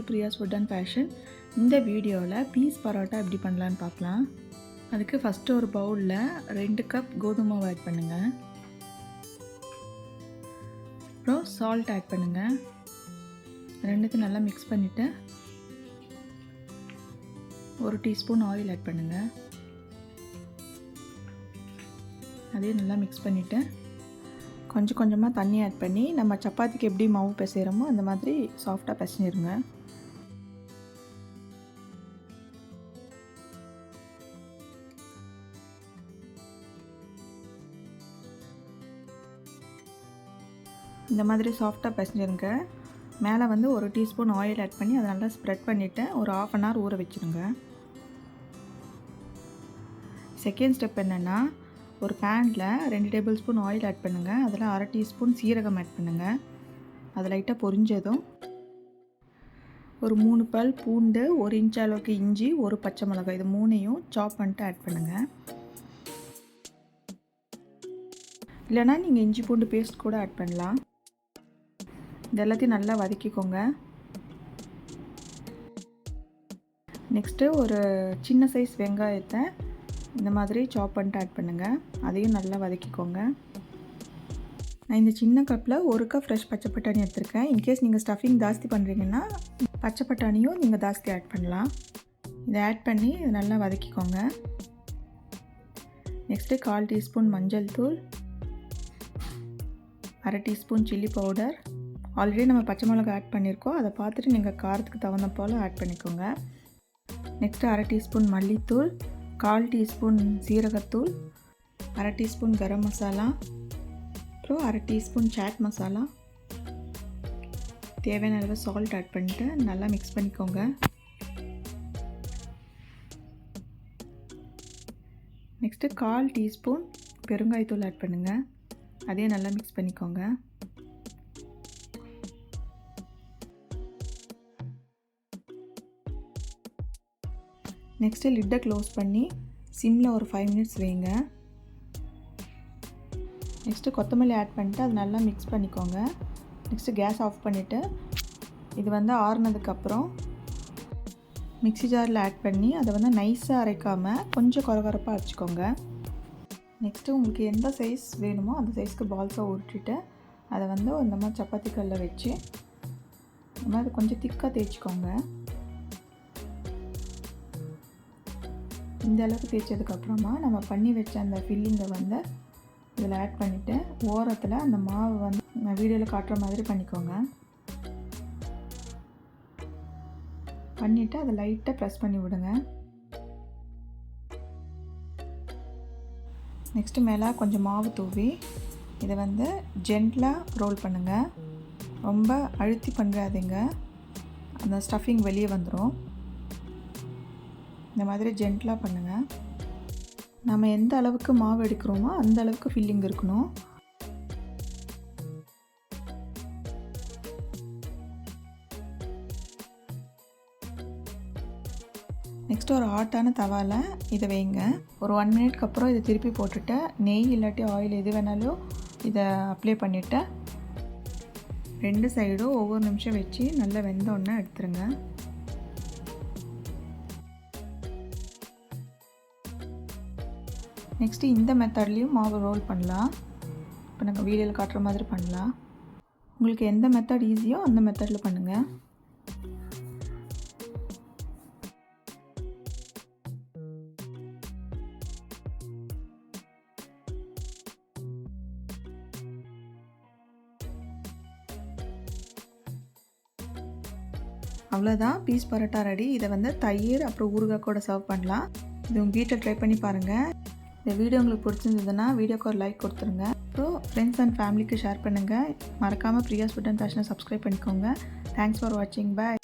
Priya's food and fashion. இந்த வீடியோவில் piece parotta எப்படி பண்ணலான்னு பார்க்கலாம். அதுக்கு ஃபஸ்ட்டு ஒரு பவுலில் 2 கப் கோதுமை மாவு ஆட் பண்ணுங்கள். அப்புறம் சால்ட் ஆட் பண்ணுங்கள். ரெண்டுத்தையும் நல்லா மிக்ஸ் பண்ணிவிட்டு 1 டீஸ்பூன் ஆயில் ஆட் பண்ணுங்கள். அதையும் நல்லா மிக்ஸ் பண்ணிவிட்டு கொஞ்சம் கொஞ்சமாக தண்ணி ஆட் பண்ணி நம்ம சப்பாத்திக்கு எப்படி மாவு பிசைகிறோமோ அந்த மாதிரி சாஃப்டாக பிசைஞ்சிருங்க. இந்த மாதிரி சாஃப்டாக பிசைஞ்சிருங்க. மேலே வந்து 1 டீஸ்பூன் ஆயில் ஆட் பண்ணி அதை நல்லா ஸ்ப்ரெட் பண்ணிவிட்டு ஒரு 1/2 hour ஊற வச்சுருங்க. செகண்ட் ஸ்டெப் என்னென்னா, ஒரு பேனில் 2 டேபிள் ஸ்பூன் ஆயில் ஆட் பண்ணுங்கள். அதில் 1/2 டீஸ்பூன் சீரகம் ஆட் பண்ணுங்கள். அது லைட்டாக பொரிஞ்சதும் ஒரு 3 பல் பூண்டு, 1 இன்ச் அளவுக்கு இஞ்சி, 1 பச்சை மிளகாய், இது 3ஐயும் சாப் பண்ணிட்டு ஆட் பண்ணுங்கள். இல்லைனா நீங்கள் இஞ்சி பூண்டு பேஸ்ட் கூட ஆட் பண்ணலாம். இது எல்லாத்தையும் நல்லா வதக்கிக்கோங்க. நெக்ஸ்ட்டு ஒரு சின்ன சைஸ் வெங்காயத்தை இந்த மாதிரி சாப் பண்ணிட்டு ஆட் பண்ணுங்கள். அதையும் நல்லா வதக்கிக்கோங்க. நான் இந்த சின்ன கப்பில் 1 கப் ஃப்ரெஷ் பச்சை பட்டாணி எடுத்துருக்கேன். இன்கேஸ் நீங்கள் ஸ்டஃபிங் ஜாஸ்தி பண்ணுறீங்கன்னா பச்சை பட்டாணியும் நீங்கள் ஜாஸ்தி ஆட் பண்ணலாம். இதை ஆட் பண்ணி இதை நல்லா வதக்கிக்கோங்க. நெக்ஸ்ட்டு 1/4 டீஸ்பூன் மஞ்சள் தூள், 1/2 டீஸ்பூன் சில்லி பவுடர். ஆல்ரெடி நம்ம பச்சை மிளகாய் ஆட் பண்ணியிருக்கோம். அதை பார்த்துட்டு நீங்கள் காரத்துக்கு தகுந்த போல் ஆட் பண்ணிக்கோங்க. நெக்ஸ்ட்டு 1/2 டீஸ்பூன் மல்லித்தூள், 1/4 டீஸ்பூன் சீரகத்தூள், 1/2 டீஸ்பூன் கரம் மசாலா, அப்புறம் 1/2 டீஸ்பூன் சாட் மசாலா. தேவையான அளவு சால்ட் ஆட் பண்ணிட்டு நல்லா மிக்ஸ் பண்ணிக்கோங்க. நெக்ஸ்ட்டு 1/4 டீஸ்பூன் பெருங்காயத்தூள் ஆட் பண்ணுங்கள். அதையும் நல்லா மிக்ஸ் பண்ணிக்கோங்க. நெக்ஸ்ட்டு லிட்டை க்ளோஸ் பண்ணி சிம்மில் ஒரு 5 மினிட்ஸ் வைங்க. நெக்ஸ்ட்டு கொத்தமல்லி ஆட் பண்ணிட்டு அது நல்லா மிக்ஸ் பண்ணிக்கோங்க. நெக்ஸ்ட்டு கேஸ் ஆஃப் பண்ணிவிட்டு இது வந்து ஆறுனதுக்கப்புறம் மிக்ஸி ஜாரில் ஆட் பண்ணி அதை வந்து நைஸாக அரைக்காமல் கொஞ்சம் குறகுறப்பாக அரைச்சிக்கோங்க. நெக்ஸ்ட்டு உங்களுக்கு எந்த சைஸ் வேணுமோ அந்த சைஸ்க்கு பால்ஸாக உருட்டிட்டு அதை வந்து இந்த மாதிரி சப்பாத்தி கல்லில் வச்சு இந்த மாதிரி கொஞ்சம் திக்காக தேய்ச்சிக்கோங்க. இந்த அளவுக்கு தேய்ச்சதுக்கப்புறமா நம்ம பண்ணி வச்ச அந்த ஃபில்லிங்கை வந்து இதில் ஆட் பண்ணிவிட்டு ஓரத்தில் அந்த மாவு வந்து நான் வீடியோவில் காட்டுற மாதிரி பண்ணிக்கோங்க. பண்ணிவிட்டு அதை லைட்டாக ப்ரெஸ் பண்ணி விடுங்க. நெக்ஸ்ட்டு மேலே கொஞ்சம் மாவு தூவி இதை வந்து ஜென்டலாக ரோல் பண்ணுங்கள். ரொம்ப அழுத்தி பண்ணுறாதீங்க, அந்த ஸ்டஃபிங் வெளியே வந்துடும். இந்த மாதிரி ஜென்டலாக பண்ணுங்கள். நம்ம எந்த அளவுக்கு மாவு எடுக்கிறோமோ அந்த அளவுக்கு ஃபில்லிங் இருக்கணும். நெக்ஸ்ட்டு ஒரு ஹாட்டான தவாவில் இதை வைங்க. ஒரு 1 மினிட்க்கு அப்புறம் இதை திருப்பி போட்டுட்டு நெய் இல்லாட்டி ஆயில் எது வேணாலும் இதை அப்ளை பண்ணிவிட்டு 2 சைடும் ஒவ்வொரு நிமிஷம் வச்சு நல்லா வெந்தோடனே எடுத்துருங்க. நெக்ஸ்ட்டு இந்த மெத்தட்லேயும் மாவு ரோல் பண்ணலாம். இப்போ நாங்கள் வீடியோவில் காட்டுற மாதிரி பண்ணலாம். உங்களுக்கு எந்த மெத்தட் ஈஸியோ அந்த மெத்தடில் பண்ணுங்கள். அவ்வளோதான், பீஸ் பரோட்டா ரெடி. இதை வந்து தயிர் அப்புறம் ஊறுகாய் கூட சர்வ் பண்ணலாம். இது உங்கள் வீட்டில் ட்ரை பண்ணி பாருங்கள். இந்த வீடியோ உங்களுக்கு பிடிச்சிருந்ததுன்னா வீடியோக்கு ஒரு லைக் கொடுத்துருங்க. அப்புறம் ஃப்ரெண்ட்ஸ் அண்ட் ஃபேமிலிக்கு ஷேர் பண்ணுங்கள். மறக்காமல் பிரியாஸ் ஃபுட் அண்ட் ஃபேஷனை சப்ஸ்கிரைப் பண்ணிக்கோங்க. தேங்க்ஸ் ஃபார் வாட்சிங். பாய்.